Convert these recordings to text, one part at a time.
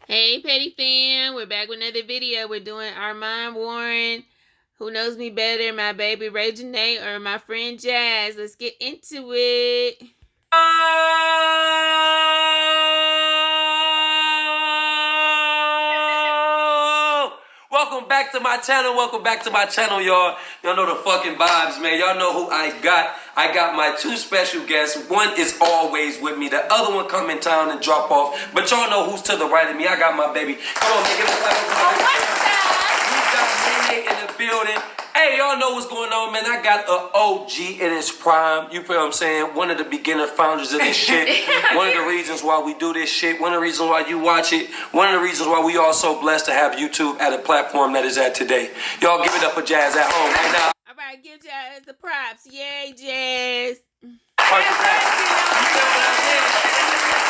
Hey, Petty Fam, we're back with another video. We're doing Armand Warren, Who Knows Me Better, my baby Ray Janae, or my friend Jazz. Let's get into it. Welcome back to my channel. Welcome back to my channel, y'all. Y'all know the fucking vibes, man. Y'all know who I got. I got my two special guests. One is always with me. The other one come in town and drop off. But y'all know who's to the right of me. I got my baby. Come on, man. Give it a clap. We got Nene in the building. Hey, y'all know what's going on, man. I got an OG in his prime. You feel what I'm saying? One of the beginner founders of this shit. One of the reasons why we do this shit. One of the reasons why you watch it. One of the reasons why we are so blessed to have YouTube at a platform that is at today. Y'all give it up for Jazz at home right now. All right, give Jazz the props. Yay, Jazz.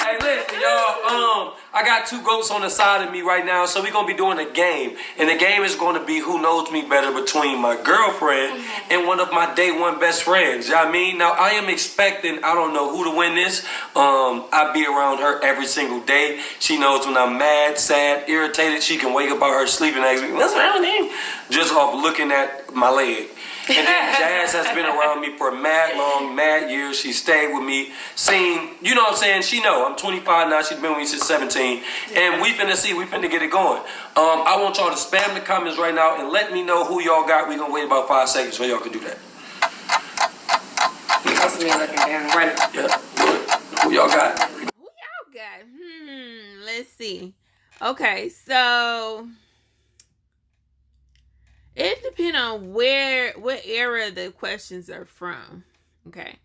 Hey, listen, y'all. I got two goats on the side of me right now, so we're gonna be doing a game, and the game is gonna be who knows me better between my girlfriend and one of my day one best friends. You know what I mean? Now I am expecting, I don't know who to win this. I be around her every single day. She knows when I'm mad, sad, irritated. She can wake up out her sleep and ask me, "What's wrong with you?" Just off looking at my leg. And then Jazz has been around me for mad years. She stayed with me, seen, you know what I'm saying? She know, I'm 25 now, she's been with me since 17. And we finna get it going. I want y'all to spam the comments right now and let me know who y'all got. We gonna wait about 5 seconds so y'all can do that. That's me looking down. Right, yeah, good. Who y'all got? Who y'all got? Let's see. Okay, so it depends on what era the questions are from. Okay.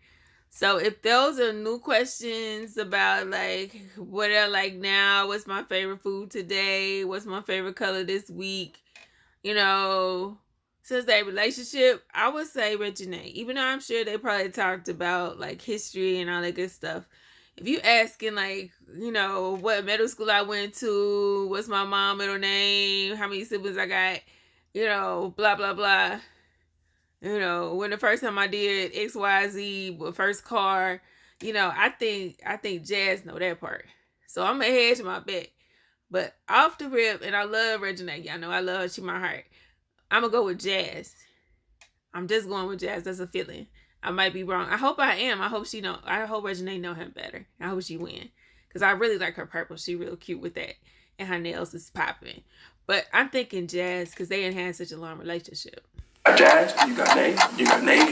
So if those are new questions about like what I like now, what's my favorite food today, what's my favorite color this week, you know, since that relationship, I would say Regina. Even though I'm sure they probably talked about like history and all that good stuff. If you asking like, you know, what middle school I went to, what's my mom's middle name, how many siblings I got, you know, blah, blah, blah. You know, when the first time I did XYZ, with first car, you know, I think Jazz know that part. So I'm going to hedge my bet. But off the rip, and I love Regina. Y'all know I love her. She my heart. I'm going to go with Jazz. I'm just going with Jazz. That's a feeling. I might be wrong. I hope I am. I hope Regina know him better. I hope she win. Because I really like her purple. She real cute with that. And her nails is popping. But I'm thinking Jazz because they ain't had such a long relationship. Jazz, you got name, you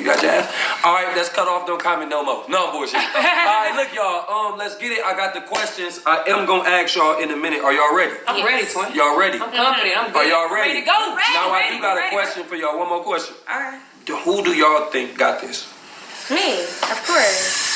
got Jazz. All right, let's cut off. Don't comment no more. No bullshit. All right, look, y'all. Let's get it. I got the questions. I am gonna ask y'all in a minute. Are y'all ready? I'm ready, twin. Y'all ready? I'm confident. I'm good. Are y'all ready? Ready to go. Now I do got a question for y'all. One more question. All right. Who do y'all think got this? Me, of course.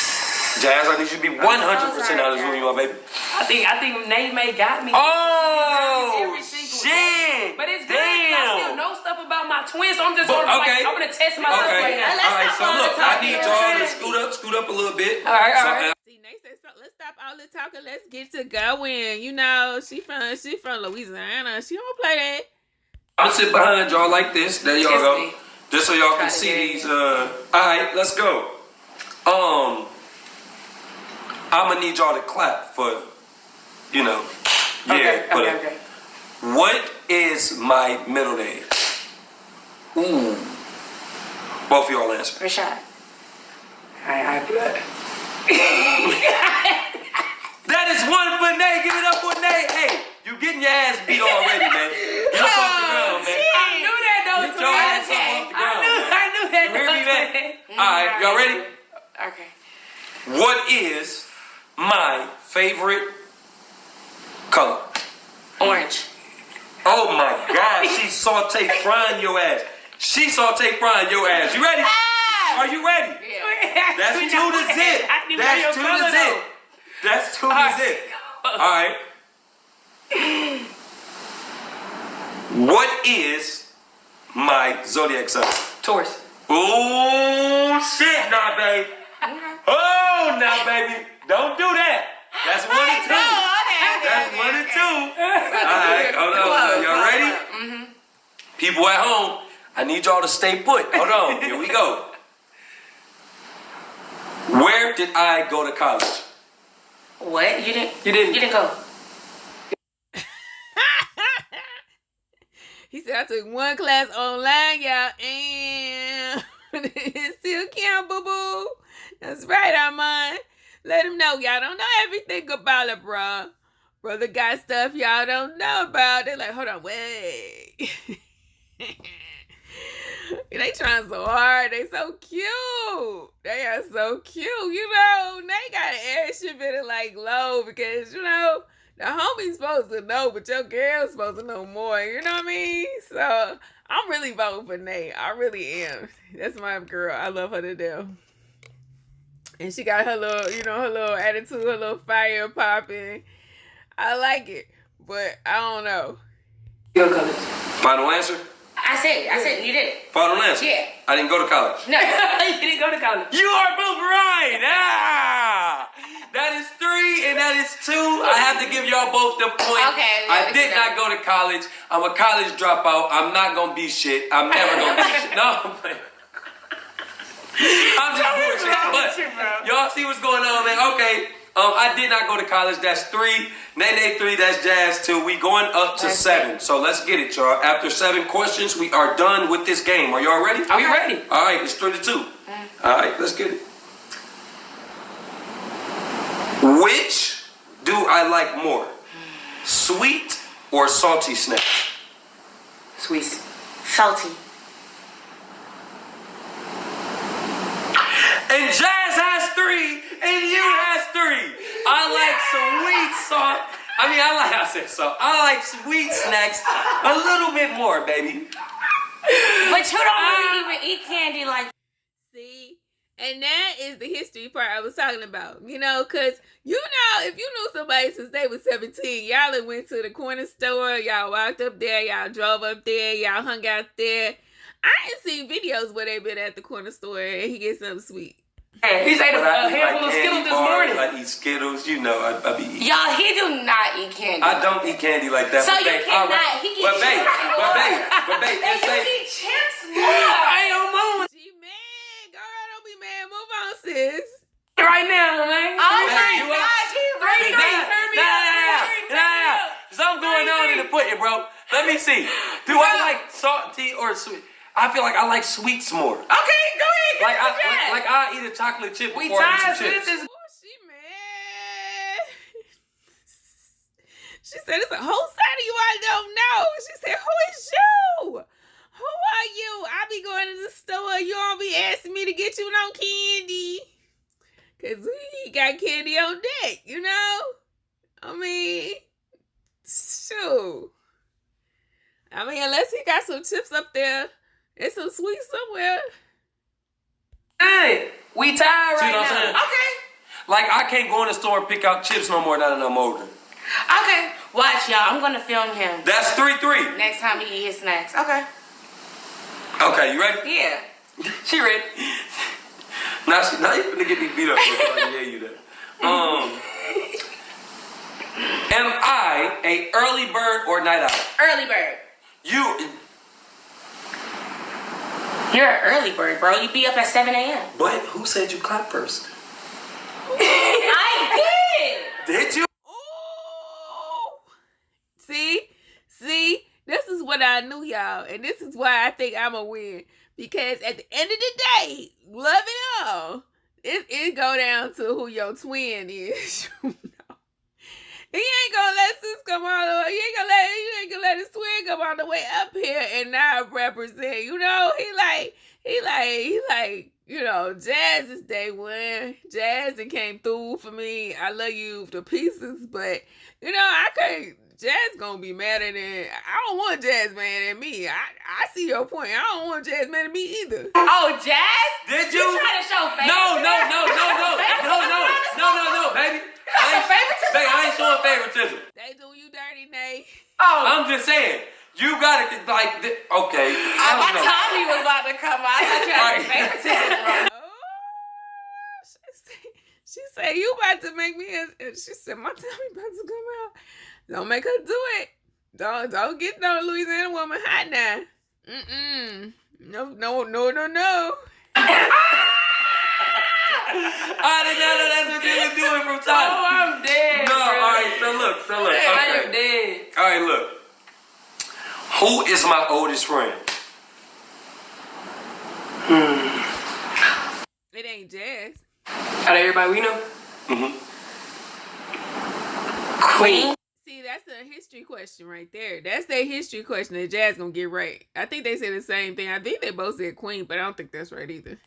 Jazz, I need you to be 100% honest with me, my baby. I think Nate May got me. Oh, every single shit. day. But it's good. I still know stuff about my twins, so I'm just Okay. like, I'm gonna test myself right now. All right, so look, I need y'all to scoot up a little bit. All right. See, Nate said, so let's stop all the talking. Let's get to going. You know, she from Louisiana. She don't play that. I'm gonna sit behind y'all like this. There y'all Kiss go. me. Just so y'all can see these. All right, let's go. I'm gonna need y'all to clap for, you know, yeah. Okay. What is my middle name? Ooh. Both of y'all answer. Rashad. I blood. That is one for Nate. Give it up for Nate. Hey, you getting your ass beat already, man. Get up off the ground, man. I knew that though. Get your ass up off the ground, man. I knew that. You hear me, man? All right, y'all ready? Okay. What is my favorite color? Orange. Oh my God, she saute frying your ass. You ready? Are you ready? Yeah. That's 2 to zip. That's 2 to zip. All right. What is my zodiac sign? Taurus. Oh shit, nah, baby. Oh, now, baby. Don't do that. That's 1 and 2. That's 1 and 2. All right, hold on. Y'all ready? Mm-hmm. People at home, I need y'all to stay put. Hold on. Here we go. Where did I go to college? What? You didn't go? He said, I took one class online, y'all, and it still count, boo-boo. That's right, Armand. Let him know y'all don't know everything about it, bro. Brother got stuff y'all don't know about. They're like, hold on, wait. They trying so hard. They so cute. They are so cute. You know, they got an extra bit of like low because, you know, the homie's supposed to know, but your girl's supposed to know more. You know what I mean? So I'm really voting for Nate. I really am. That's my girl. I love her to death. And she got her little, you know, her little attitude, her little fire popping. I like it, but I don't know. Your colors. Final answer? I said you did it. Final answer? Yeah. I didn't go to college. No. You didn't go to college. You are both right. That is 3 and that is 2. I have to give y'all both the point. Okay. I did not go to college. I'm a college dropout. I'm not gonna be shit. I'm never gonna be shit. No, I'm playing. I'm just bullshit. But y'all see what's going on, man. Okay. I did not go to college. That's 3. Nene 3. That's Jazz 2. We going up to 7. So let's get it, y'all. After 7 questions, we are done with this game. Are y'all ready? Are we ready? All right. It's 3-2. All right. Let's get it. Which do I like more? Sweet or salty snacks? Sweet. Salty. And Jazz has 3, and you has 3. I like sweet salt. I said salt. I like sweet snacks a little bit more, baby. But you don't really even eat candy like. See? And that is the history part I was talking about. You know, because, you know, if you knew somebody since they was 17, y'all had went to the corner store, y'all walked up there, y'all drove up there, y'all hung out there. I ain't seen videos where they been at the corner store and he gets something sweet. He ate a handful of Skittles this morning. I eat Skittles, you know. I be eating. Y'all, he do not eat candy. I don't eat candy like that. So but you cannot. He But eats babe, chips but more. babe, And it's you like, eat chips more. I ain't on moon. She mad. Girl, don't be mad. Move on, sis. Right now, man. Oh my you up? gosh, he really Turn me up. Something going on in the pudding, bro. Let me see. Do I like salty or sweet? I feel like I like sweets more. Okay, go ahead. Like I eat a chocolate chip We before I Oh, tired eat some chips. she mad. She said, it's a whole side of you I don't know. She said, who is you? Who are you? I be going to the store. You don't be asking me to get you no candy. Because we got candy on deck, you know? I mean, shoot. I mean, unless he got some chips up there, it's some sweets somewhere. Good. We tired See right what I'm now. saying? Okay. Like I can't go in the store and pick out chips no more now that I'm older. Okay. Watch, y'all. I'm going to film him That's 3-3. next time he eat his snacks. Okay. Okay, you ready? Yeah. She ready. Now you finna get me beat up. I hear you there. Am I a early bird or night owl? Early bird. You're an early bird, bro. You be up at 7 a.m. But who said you clap first? I did. Did you? Ooh. See, this is what I knew, y'all, and this is why I think I'm a win. Because at the end of the day, love it all. It go down to who your twin is. You know? He ain't gonna let sis come all the way. He ain't gonna let his twin come all the way up here and not represent. You know, he like. You know, Jazz is day one. Jazz and came through for me. I love you to pieces, but you know, I can't. Jazz gonna be madder than. I don't want Jazz mad at me. I see your point. I don't want Jazz mad at me either. Oh, Jazz? Did you? You trying to show favoritism? No, baby. Favoritism? Baby, I ain't showing favoritism. They do you dirty, Nate. Oh. I'm just saying. You gotta like. Okay. I My don't know. Tommy was about to come out. I thought you had favoritism, bro. She said, you about to make me, she said, my Tommy about to come out. Don't make her do it. Don't get no Louisiana woman hot now. No. I didn't know that's what you were doing from time. Oh, I'm dead. No, bro. all right, so look. I Okay. am dead. All right, look. Who is my oldest friend? It ain't Jazz. Out of everybody we know? Mm-hmm. Queen. See, that's a history question right there. That's their history question that Jazz gonna get right. I think they said the same thing. I think they both said Queen, but I don't think that's right either.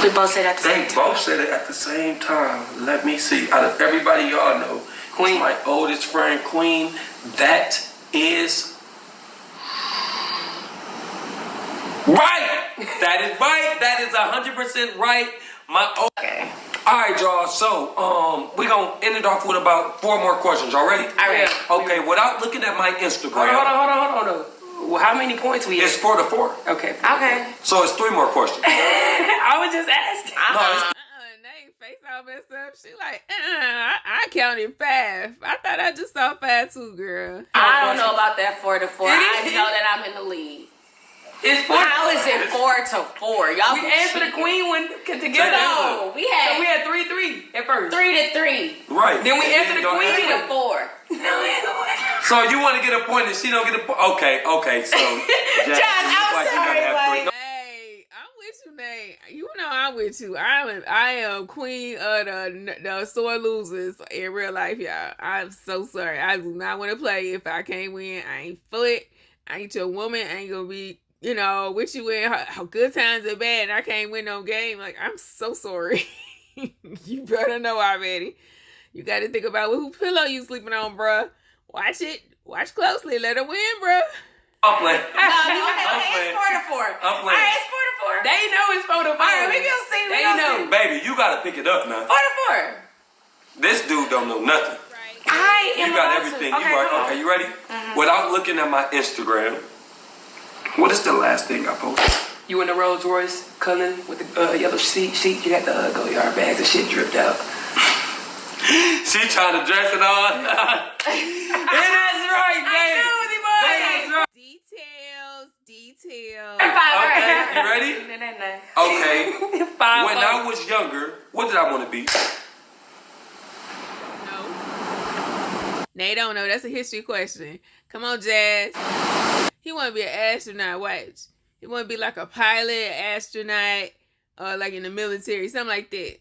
We both said at the same They time. both said it at the same time. Let me see. Out of everybody y'all know, Queen, my oldest friend, Queen. That is right. That is right. That is 100% right. Okay. All right, y'all. So, we gonna end it off with about 4 more questions. Y'all ready? All right. Okay. Without looking at my Instagram, Hold on. Well, how many points we it's have? 4 to 4. Okay. Okay. So it's 3 more questions. I was just asking. Nate face all messed up. She like, I counted 5. I thought I just saw 5 too, girl. I don't know about that 4 to 4. I know that I'm in the lead. It's 4 How is it 4 to 4? Y'all We answered the Queen one together. No, we So we had had 3-3 at first. 3 to 3. Right. Then we answered the y'all Queen. 3 to 4. So you want to get a point and she don't get a point? Okay. So, John, I'm sorry, like. Hey, I'm with you, Nate. You know I'm with you. I am queen of the sore losers in real life, y'all. I'm so sorry. I do not want to play if I can't win. I ain't for it. I ain't your woman. I ain't gonna be, with you in her good times or bad. And I can't win no game. Like, I'm so sorry. You better know already. You got to think about who pillow you sleeping on, bruh. Watch it. Watch closely. Let her win, bruh. I'm playing. Okay, it's 4 to 4. I'm All playing. right, it's 4 to 4. They know it's 4 to 4. All right, we gonna see. They know. Baby, you gotta pick it up now. 4 to 4. This dude don't know nothing. I am You got about everything. To. You right. Okay, you ready? Without looking at my Instagram, what is the last thing I posted? You in the Rolls Royce, Cullen, with the yellow sheet. You got the go yard bags and shit dripped out. She trying to dress it on. It is right, baby. That is right. Details. Okay, you ready? No. Okay. When I was younger, what did I want to be? No. They don't know. That's a history question. Come on, Jazz. He want to be an astronaut. Watch. He want to be like a pilot, astronaut, or like in the military, something like that.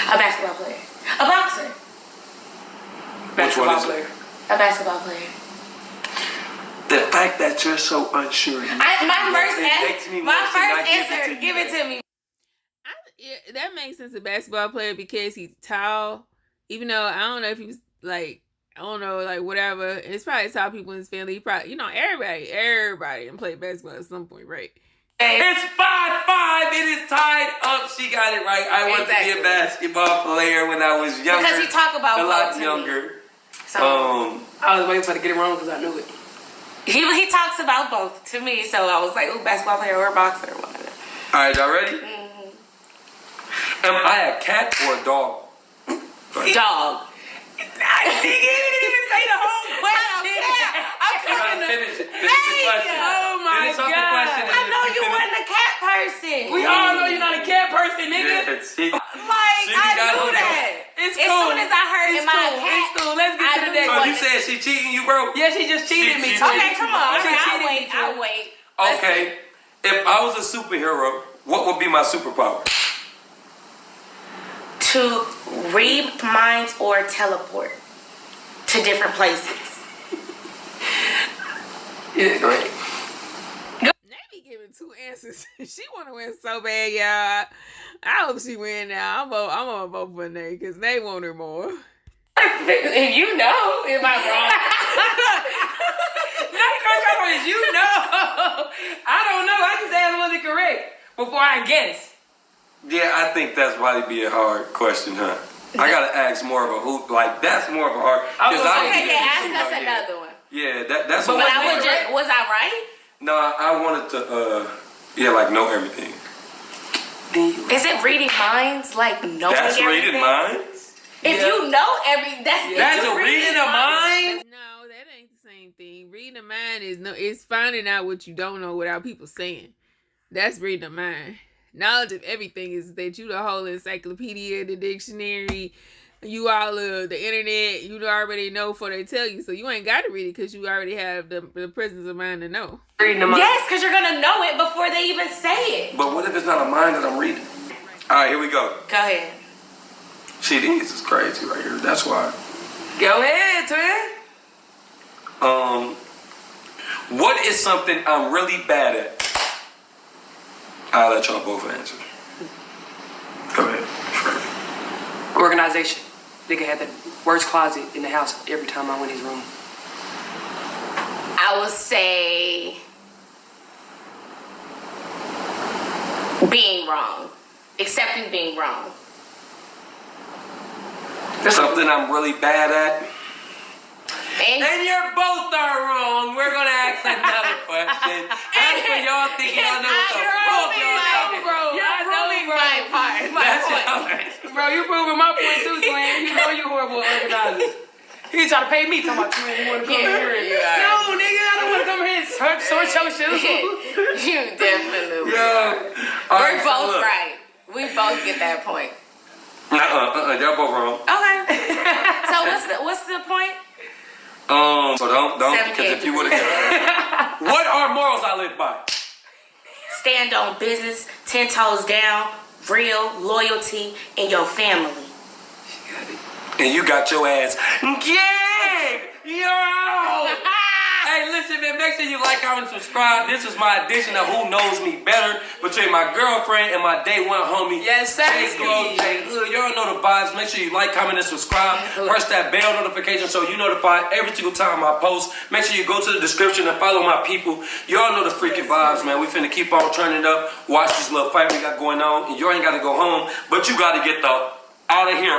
A basketball player. A boxer. Which one is it? A basketball player. The fact that you're so unsure. My first answer. Give it to me. That makes sense. A basketball player because he's tall. Even though I don't know if he's like, I don't know, like whatever. It's probably tall people in his family. He probably, everybody can play basketball at some point, right? It's 5-5. It is tied up. She got it right. I wanted to be a basketball player when I was younger. Because he talk about a lot both younger. To me. So, I was waiting for her to get it wrong because I knew it. he talks about both to me, so I was like, ooh, basketball player or boxer or whatever. All right, y'all ready? Am I a cat or a dog? Dog. I didn't even say the whole question. I'm talking to Finish the question. Oh my Finish off the God. question. I know you wasn't a cat person. We all know you're not a cat person, nigga. Yeah, see? Like, She I got knew it. that. It's As cool. soon as I heard It's in my cool. cat, It's cool. Let's get I to the knew next So one. you said she cheating you, bro? Yeah, she just cheated me. She too. Okay, come on. She Okay, cheated me, too. I'll wait. Okay. If I was a superhero, what would be my superpower? To read minds or teleport to different places. Yeah, go ahead. Navy giving 2 answers. She want to win so bad, y'all. I hope she win now. I'm gonna vote for Nate because Nate want her more. If you know, am I wrong? You know. I don't know. I can say I wasn't correct before I guess. Yeah, I think that's probably be a hard question, huh? I gotta ask more of a who. Like that's more of a hard. Okay, ask us another one. Yeah, that's. But what was I right? No, I wanted to. Like know everything. Is it reading minds? Like knowing That's everything? reading minds. If you know That's a reading of minds. No, that ain't the same thing. Reading a mind it's finding out what you don't know without people saying. That's reading a mind. Knowledge of everything is that you the whole encyclopedia, the dictionary, you all the internet, you already know before they tell you, so you ain't got to read it because you already have the presence of mind to know. Reading them. Yes, because you're gonna know it before they even say it. But what if it's not a mind that I'm reading? All right, here we go. Go ahead. See, these is crazy right here. That's why. Go ahead, twin. What is something I'm really bad at? I'll let y'all both answer. Go ahead. Sure. Organization. Nigga had the worst closet in the house every time I went in his room. I would say being wrong. Accepting being wrong. Something I'm really bad at. And you're both are wrong. We're gonna ask another question. As for y'all thinking y'all know what the fuck y'all talking about. You're proving my part. Bro, you proving my point too, twin. You know you horrible organizers. He trying to pay me, talking about twin. You wanna come in here? No, nigga, I don't wanna come here and sort your shoes. You definitely. Yeah. We're both right. We both get that point. Y'all both wrong. Okay. So what's the point? So don't, because if you would have. What are morals I live by? Stand on business, 10 toes down, real loyalty, and your family. And you got your ass. Yeah! Yo! Hey, listen, man, make sure you like, comment, subscribe. This is my edition of Who Knows Me Better between my girlfriend and my day one homie. Yes, sir. Y'all know the vibes. Make sure you like, comment, and subscribe. Press that bell notification so you notified every single time I post. Make sure you go to the description and follow my people. Y'all know the freaking vibes, man. We finna keep on turning up. Watch this little fight we got going on. And you ain't got to go home, but you got to get the out of here.